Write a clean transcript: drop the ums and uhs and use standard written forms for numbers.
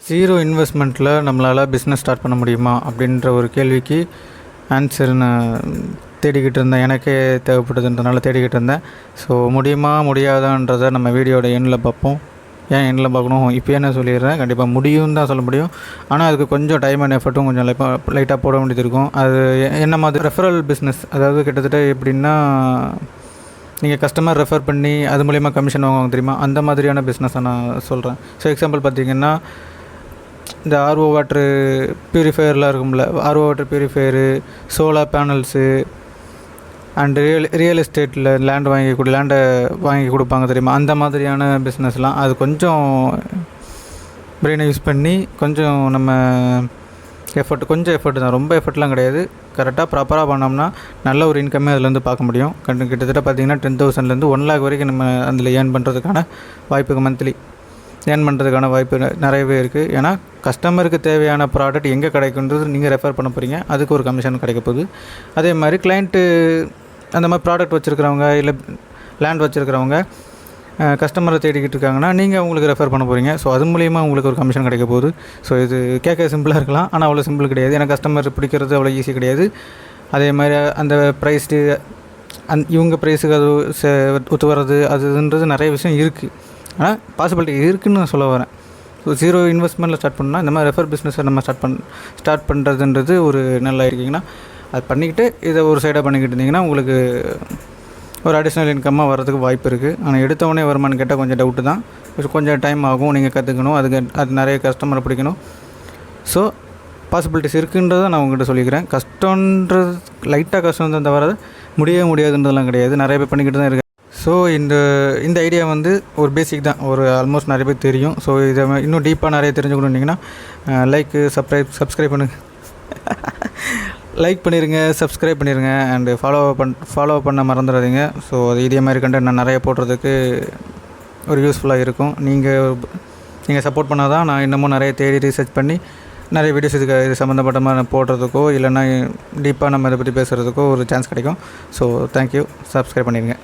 Zero இன்வெஸ்ட்மெண்ட்டில் நம்மளால் business start பண்ண முடியுமா அப்படின்ற ஒரு கேள்விக்கு ஆன்சர் நான் தேடிக்கிட்டு இருந்தேன். எனக்கே தேவைப்படுதுன்றனால தேடிக்கிட்டு இருந்தேன். ஸோ முடியுமா முடியாதான்றதை நம்ம வீடியோட எண்ணில் பார்ப்போம். ஏன் எண்ணில் பார்க்கணும், இப்போ என்ன சொல்லிடுறேன். கண்டிப்பாக முடியும்னு தான் சொல்ல முடியும். ஆனால் அதுக்கு கொஞ்சம் டைம் அண்ட் எஃபர்ட்டும் கொஞ்சம் லைட்டாக போட வேண்டியது இருக்கும். அது என்ன மாதிரி ரெஃபரல் பிஸ்னஸ், அதாவது கிட்டத்தட்ட எப்படின்னா நீங்கள் கஸ்டமர் ரெஃபர் பண்ணி அது மூலிமா கமிஷன் வாங்குவாங்க தெரியுமா, அந்த மாதிரியான பிஸ்னஸை நான் சொல்கிறேன். ஸோ எக்ஸாம்பிள் பார்த்திங்கன்னா இந்த ஆர்ஓ வாட்ரு ப்யூரிஃபையர்லாம் இருக்கும்ல, RO water purifier, solar panels and real எஸ்டேட்டில் லேண்டை வாங்கி கொடுப்பாங்க தெரியுமா, அந்த மாதிரியான பிஸ்னஸ்லாம். அது கொஞ்சம் பிரெயினை யூஸ் பண்ணி கொஞ்சம் நம்ம கொஞ்சம் எஃபர்ட் தான், ரொம்ப எஃபர்ட்லாம் கிடையாது. கரெக்டாக ப்ராப்பராக பண்ணோம்னா நல்ல ஒரு இன்கம்மே அதிலேருந்து பார்க்க முடியும். கிட்டத்தட்ட பார்த்திங்கன்னா 10,000லேருந்து 1 lakh வரைக்கும் நம்ம அதில் ஏர்ன் பண்ணுறதுக்கான வாய்ப்புக்கு மந்த்லி ஏர்ன் பண்ணுறதுக்கான வாய்ப்பு நிறையவே இருக்குது. ஏன்னா கஸ்டமருக்கு தேவையான ப்ராடக்ட் எங்கே கிடைக்குன்றது நீங்கள் ரெஃபர் பண்ண போகிறீங்க, அதுக்கு ஒரு கமிஷன் கிடைக்க போகுது. அதே மாதிரி கிளைண்ட்டு அந்த மாதிரி ப்ராடக்ட் வச்சுருக்கிறவங்க இல்லை லேண்ட் வச்சுருக்கிறவங்க கஸ்டமரை தேடிக்கிட்டு இருக்காங்கன்னா நீங்கள் அவங்களுக்கு ரெஃபர் பண்ண போகிறீங்க. ஸோ அது மூலிமா உங்களுக்கு ஒரு கமிஷன் கிடைக்க போகுது. ஸோ இது கேட்க சிம்பிளாக இருக்கலாம், ஆனால் அவ்வளோ சிம்பிள் கிடையாது. ஏன்னா கஸ்டமர் பிடிக்கிறது அவ்வளோ ஈஸி கிடையாது. அதே மாதிரி அந்த ப்ரைஸ்ட்டு இவங்க ப்ரைஸுக்கு அது ஒத்து வர்றது அதுன்றது நிறைய விஷயம் இருக்குது. ஆனால் பாசிபிலிட்டி இருக்குதுன்னு நான் சொல்ல வரேன். ஸோ ஜீரோ இன்வெஸ்ட்மெண்ட்டில் ஸ்டார்ட் பண்ணால் இந்த மாதிரி ரெஃபர் பிஸ்னஸை நம்ம ஸ்டார்ட் பண்ணுறதுன்றது ஒரு நல்லா இருக்கீங்கன்னா அது பண்ணிக்கிட்டு இதை ஒரு சைடாக பண்ணிக்கிட்டு இருந்தீங்கன்னா உங்களுக்கு ஒரு அடிஷ்னல் இன்கம்மாக வர்றதுக்கு வாய்ப்பு இருக்குது. ஆனால் எடுத்தவொடனே வருமானு கேட்டால் கொஞ்சம் டவுட்டு தான். கொஞ்சம் டைம் ஆகும், நீங்கள் கற்றுக்கணும், அது நிறைய கஸ்டமரை பிடிக்கணும். ஸோ பாசிபிலிட்டிஸ் இருக்குன்றதை நான் உங்கள்கிட்ட சொல்லிக்கிறேன். கஷ்டன்றது லைட்டாக கஷ்டம் தான் தவிர முடியாதுன்றதெல்லாம் கிடையாது. நிறைய பேர் பண்ணிக்கிட்டு தான் இருக்கேன். ஸோ இந்த ஐடியா வந்து ஒரு பேசிக் தான், ஒரு ஆல்மோஸ்ட் நிறைய பேர் தெரியும். ஸோ இதை இன்னும் டீப்பாக நிறைய தெரிஞ்சுக்கணுன்னீங்கன்னா சப்ஸ்கிரைப் பண்ணுங்கள் லைக் பண்ணிடுங்க, சப்ஸ்கிரைப் பண்ணிடுங்க அண்டு ஃபாலோ பண்ண மறந்துடாதீங்க. ஸோ அது இதே மாதிரி கண்டென்ட் நான் நிறைய போடுறதுக்கு ஒரு யூஸ்ஃபுல்லாக இருக்கும். நீங்கள் சப்போர்ட் பண்ணால் தான் நான் இன்னமும் நிறைய தேடி ரீசர்ச் பண்ணி நிறைய வீடியோஸ் இது சம்மந்தப்பட்ட மாதிரி போடுறதுக்கோ இல்லைன்னா டீப்பாக நம்ம இதை பற்றி பேசுகிறதுக்கோ ஒரு சான்ஸ் கிடைக்கும். ஸோ தேங்க்யூ, சப்ஸ்கிரைப் பண்ணிடுங்க.